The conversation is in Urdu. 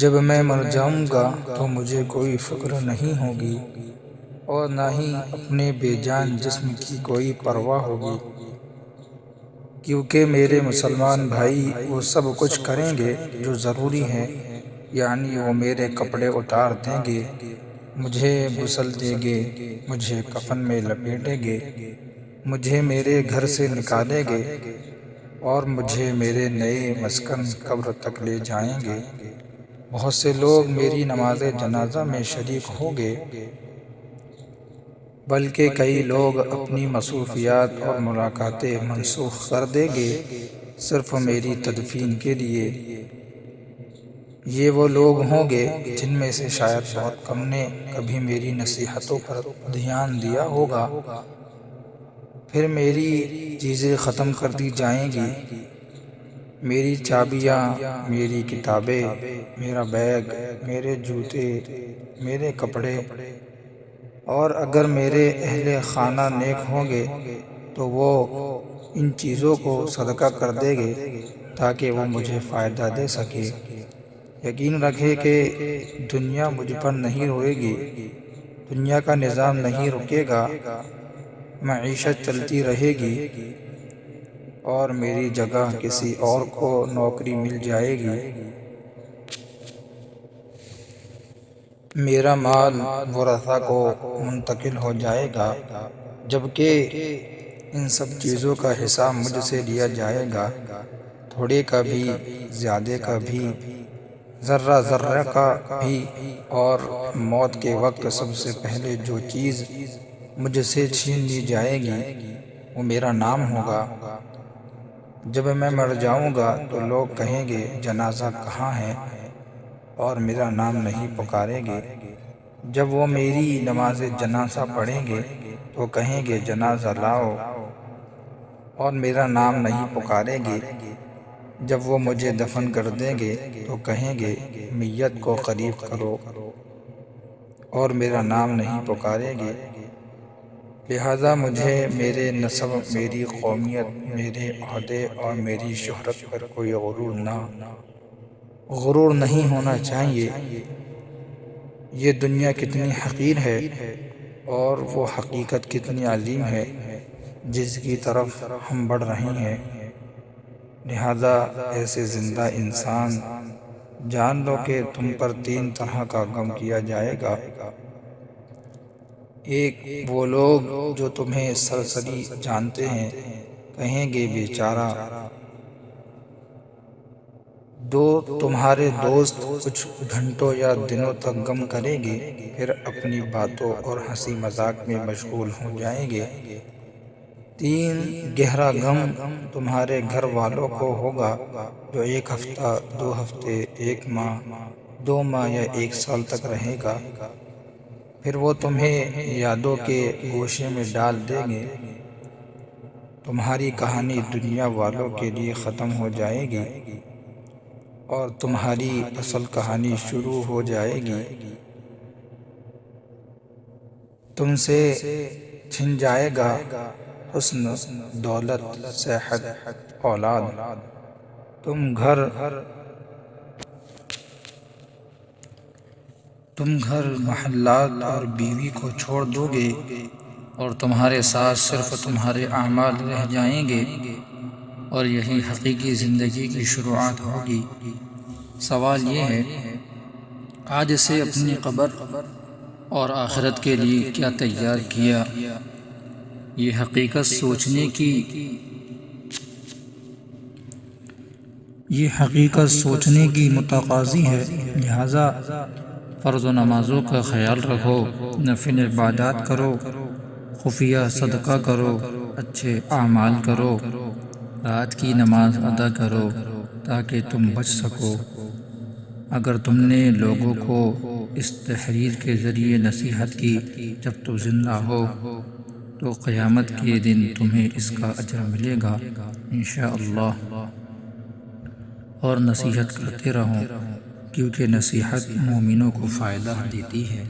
جب میں مر جاؤں گا تو مجھے کوئی فکر نہیں ہوگی اور نہ ہی اپنے بے جان جسم کی کوئی پرواہ ہوگی، کیونکہ میرے مسلمان بھائی وہ سب کچھ کریں گے جو ضروری ہے، یعنی وہ میرے کپڑے اتار دیں گے، مجھے غسل دیں گے، مجھے کفن میں لپیٹیں گے، مجھے میرے گھر سے نکالیں گے اور مجھے میرے نئے مسکن قبر تک لے جائیں گے۔ بہت سے لوگ میری نماز جنازہ میں شریک ہوں گے، بلکہ کئی لوگ اپنی مصروفیات اور ملاقاتیں منسوخ کر دیں گے صرف میری تدفین کے لیے۔ یہ وہ لوگ ہوں گے جن میں سے شاید بہت کم نے کبھی میری نصیحتوں پر دھیان دیا ہوگا۔ پھر میری چیزیں ختم کر دی جائیں گی، میری چابیاں، میری کتابیں، میرا بیگ، میرے جوتے، میرے کپڑے، اور اگر میرے اہل خانہ نیک ہوں گے تو وہ ان چیزوں کو صدقہ کر دیں گے تاکہ وہ مجھے فائدہ دے سکے۔ یقین رکھے کہ دنیا مجھ پر نہیں روئے گی، دنیا کا نظام نہیں رکے گا، معیشت چلتی رہے گی اور میری جگہ کسی اور کو نوکری مل جائے گی۔ میرا مال ورثہ کو منتقل ہو جائے گا، جبکہ ان سب چیزوں کا حساب مجھ سے لیا جائے گا، تھوڑے کا بھی، زیادہ کا بھی، ذرہ ذرہ کا بھی، اور موت کے وقت سب سے پہلے جو چیز مجھ سے چھین لی جائے گی وہ میرا نام ہوگا۔ جب میں مر جاؤں گا تو لوگ کہیں گے جنازہ کہاں ہے، اور میرا نام نہیں پکاریں گے۔ جب وہ میری نماز جنازہ پڑھیں گے تو کہیں گے جنازہ لاؤ، اور میرا نام نہیں پکاریں گے۔ جب وہ مجھے دفن کر دیں گے تو کہیں گے میت کو قریب کرو، اور میرا نام نہیں پکاریں گے۔ لہذا مجھے میرے نسب، میری قومیت، میرے عہدے اور میری شہرت پر کوئی غرور نہیں ہونا چاہیے۔ یہ دنیا کتنی حقیر ہے اور وہ حقیقت کتنی عظیم ہے جس کی طرف ہم بڑھ رہے ہیں۔ لہذا ایسے زندہ انسان، جان لو کہ تم پر تین طرح کا غم کیا جائے گا۔ ایک، وہ لوگ جو تمہیں سرسری جانتے ہیں کہیں گے بیچارہ۔ دو، تمہارے دوست کچھ گھنٹوں یا دنوں تک غم کریں گے، پھر اپنی باتوں اور ہنسی مذاق میں مشغول ہو جائیں گے۔ تین، گہرا غم تمہارے گھر والوں کو ہوگا جو ایک ہفتہ، 2 ہفتے، 1 ماہ، 2 ماہ یا 1 سال تک رہے گا، پھر وہ تمہیں یادوں کے گوشے میں ڈال دیں گے۔ تمہاری کہانی دنیا والوں کے لیے ختم ہو جائے گی اور تمہاری اصل کہانی شروع ہو جائے گی۔ تم سے چھن جائے گا حسن، دولت، صحت، اولاد۔ تم گھر، محلات اور بیوی کو چھوڑ دو گے اور تمہارے ساتھ صرف تمہارے اعمال رہ جائیں گے، اور یہی حقیقی زندگی کی شروعات ہوگی۔ سوال یہ ہے، آج سے اپنی قبر اور آخرت کے لیے کیا تیار کیا؟ یہ حقیقت سوچنے کی متقاضی ہے۔ لہذا فرض و نمازوں کا خیال رکھو، نفل عبادات کرو، خفیہ صدقہ کرو، اچھے اعمال کرو، رات کی نماز ادا کرو تاکہ تم بچ سکو۔ اگر تم نے لوگوں کو اس تحریر کے ذریعے نصیحت کی جب تم زندہ ہو تو قیامت کے دن تمہیں اس کا اجر ملے گا انشاءاللہ۔ اور نصیحت کرتے رہو، کیونکہ نصیحت مومنوں کو فائدہ دیتی ہے۔